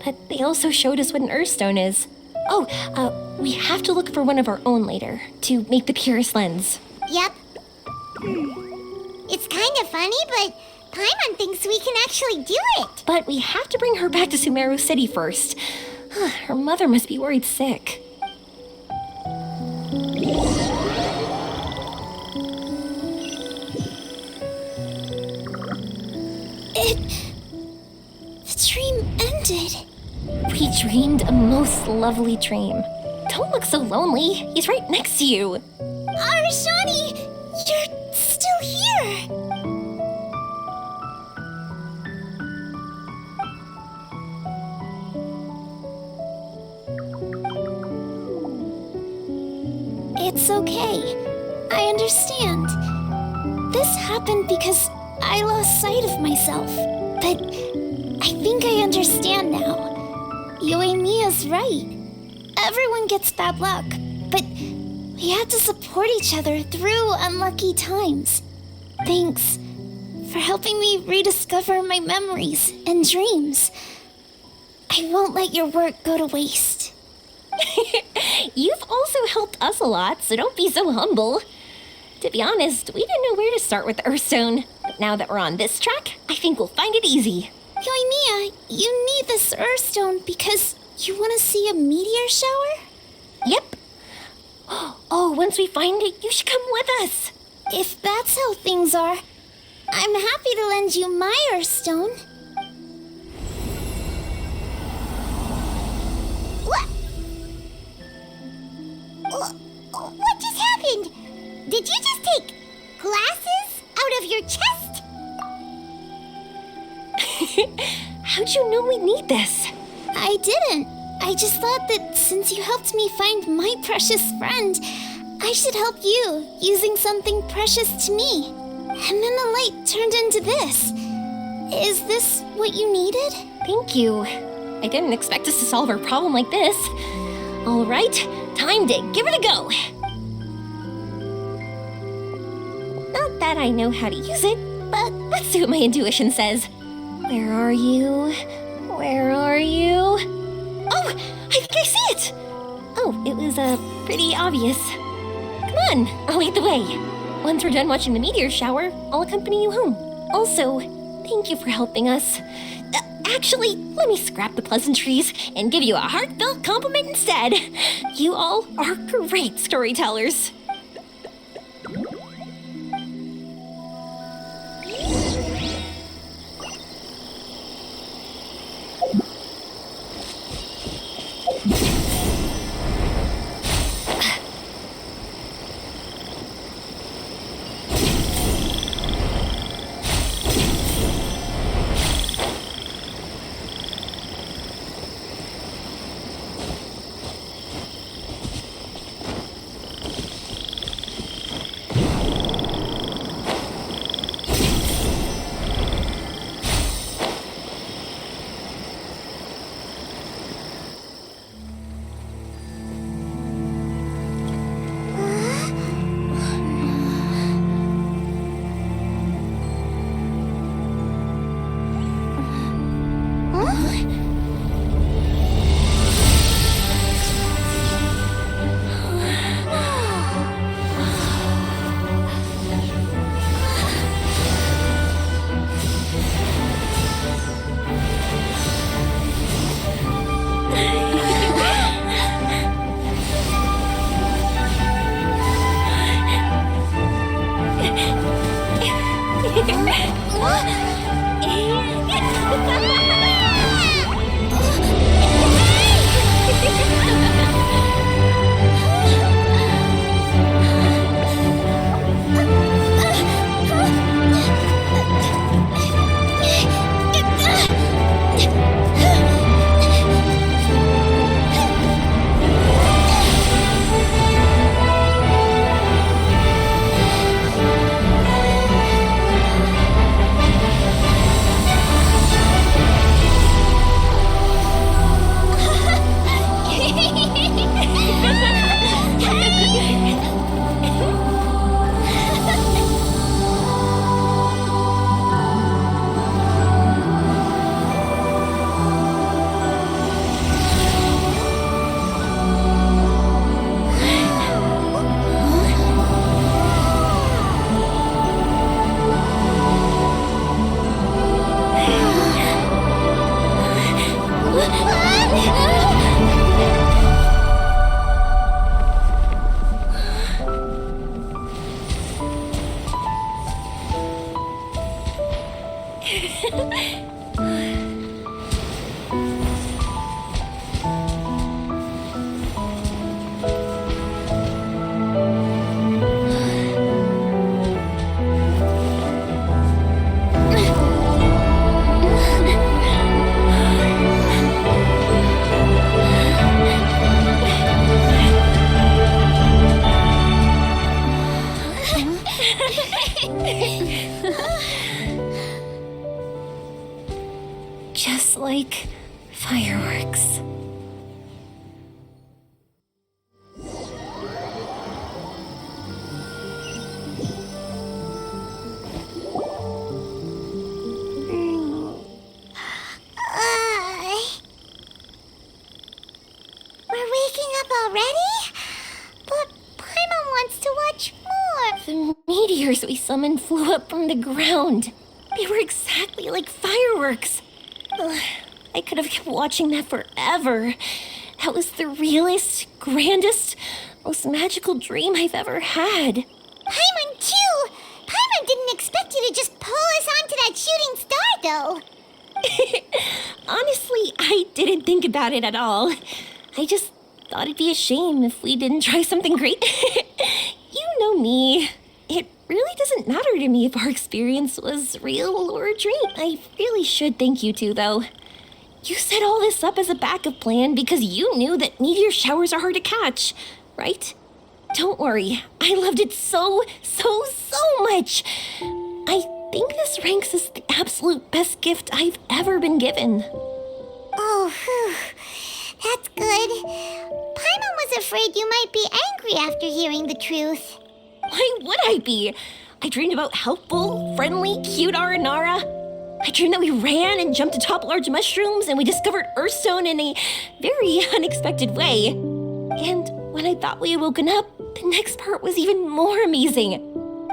B: but they also showed us what an Earthstone is. Oh, we have to look for one of our own later to make the purest lens.
C: Yep. It's kind of funny, but Paimon thinks we can actually do it.
B: But we have to bring her back to Sumeru City first. Her mother must be worried sick.
D: The dream ended.
B: We dreamed a most lovely dream. Don't look so lonely. He's right next to you.
D: Arashani, you're still here. It's okay. I understand. This happened because I lost sight of myself. But I think I understand now. Yoimiya's right. Everyone gets bad luck, but we have to support each other through unlucky times. Thanks for helping me rediscover my memories and dreams. I won't let your work go to waste.
B: You've also helped us a lot, so don't be so humble. To be honest, we didn't know where to start with the Earthstone. But now that we're on this track, I think we'll find it easy.
D: Yoimiya, you need this Earthstone because you want to see a meteor shower?
B: Yep. Oh, once we find it, you should come with us.
D: If that's how things are, I'm happy to lend you my Earthstone.
C: What just happened? Did you just take glasses out of your chest?
B: How'd you know we need this?
C: I didn't. I just thought that since you helped me find my precious friend, I should help you, using something precious to me. And then the light turned into this. Is this what you needed?
B: Thank you. I didn't expect us to solve our problem like this. All right, time to give it a go. Not that I know how to use it, but let's see what my intuition says. Where are you? Where are you? Oh, I think I see it! Oh, it was, pretty obvious. Come on, I'll lead the way. Once we're done watching the meteor shower, I'll accompany you home. Also, thank you for helping us. Actually, let me scrap the pleasantries and give you a heartfelt compliment instead. You all are great storytellers. Just like fireworks.
C: We're waking up already? But Paimon wants to watch more.
B: The meteors we summoned flew up from the ground. They were exactly like fireworks. Ugh, I could have kept watching that forever. That was the realest, grandest, most magical dream I've ever had.
C: Paimon too! Paimon didn't expect you to just pull us onto that shooting star, though.
B: Honestly, I didn't think about it at all. I just thought it'd be a shame if we didn't try something great. You know me. It really doesn't matter to me if our experience was real or a dream. I really should thank you two, though. You set all this up as a backup plan because you knew that meteor showers are hard to catch, right? Don't worry, I loved it so much. I think this ranks as the absolute best gift I've ever been given.
C: Oh, whew. That's good. Paimon was afraid you might be angry after hearing the truth.
B: Why would I be? I dreamed about helpful, friendly, cute Aranara. I dreamed that we ran and jumped atop large mushrooms and we discovered Earthstone in a very unexpected way. And when I thought we had woken up, the next part was even more amazing.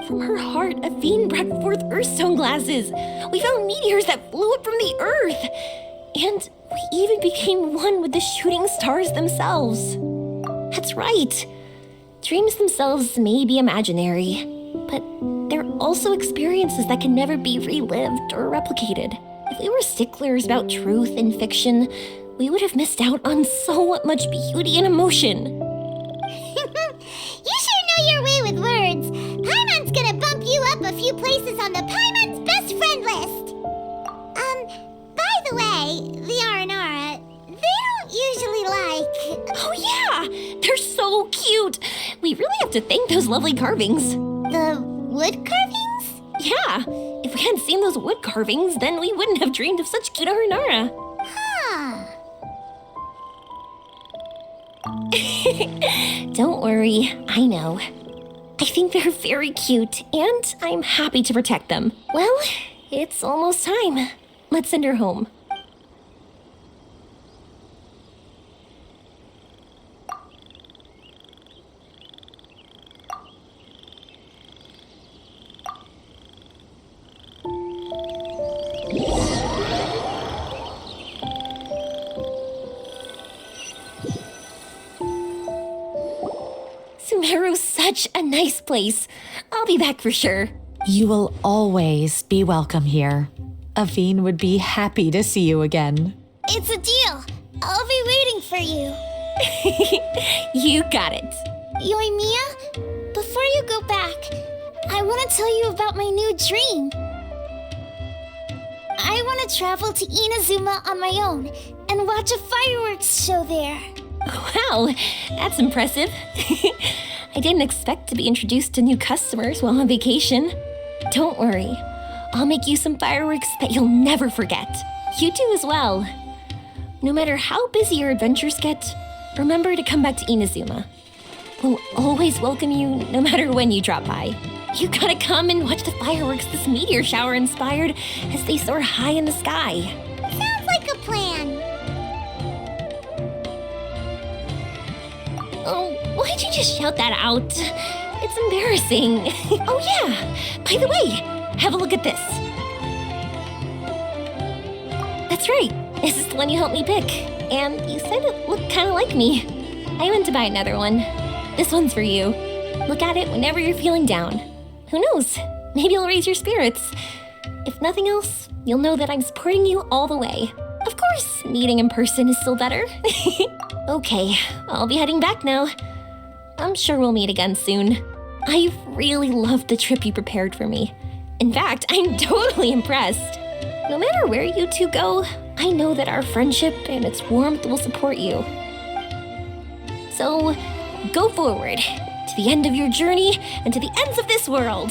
B: From her heart, Avine brought forth Earthstone glasses. We found meteors that flew up from the Earth. And we even became one with the shooting stars themselves. That's right. Dreams themselves may be imaginary, but they're also experiences that can never be relived or replicated. If we were sticklers about truth and fiction, we would have missed out on so much beauty and emotion.
C: You sure know your way with words. Paimon's gonna bump you up a few places on the Paimon's best friend list. By the way, the Aranara, they don't usually like...
B: Oh yeah, they're so cute. We really have to thank those lovely carvings.
C: The wood carvings?
B: Yeah, if we hadn't seen those wood carvings, then we wouldn't have dreamed of such cute Aranara.
C: Huh.
B: Don't worry, I know. I think they're very cute, and I'm happy to protect them. Well, it's almost time. Let's send her home. Sumeru's such a nice place. I'll be back for sure.
H: You will always be welcome here. Avine would be happy to see you again.
C: It's a deal. I'll be waiting for you.
B: You got it.
C: Yoimiya, before you go back, I want to tell you about my new dream. I want to travel to Inazuma on my own and watch a fireworks show there.
B: Wow, that's impressive. I didn't expect to be introduced to new customers while on vacation. Don't worry, I'll make you some fireworks that you'll never forget. You do as well. No matter how busy your adventures get, remember to come back to Inazuma. We'll always welcome you no matter when you drop by. You gotta come and watch the fireworks this meteor shower inspired as they soar high in the sky.
C: Sounds like a plan.
B: Oh, why'd you just shout that out? It's embarrassing. Oh yeah, by the way, have a look at this. That's right, this is the one you helped me pick. And you said it looked kind of like me. I went to buy another one. This one's for you. Look at it whenever you're feeling down. Who knows, maybe it'll raise your spirits. If nothing else, you'll know that I'm supporting you all the way. Of course, meeting in person is still better. Okay, I'll be heading back now. I'm sure we'll meet again soon. I really loved the trip you prepared for me. In fact, I'm totally impressed. No matter where you two go, I know that our friendship and its warmth will support you. So, go forward, to the end of your journey and to the ends of this world.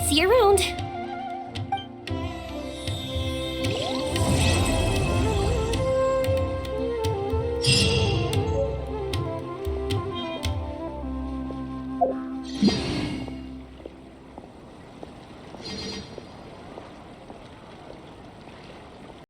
B: See you around.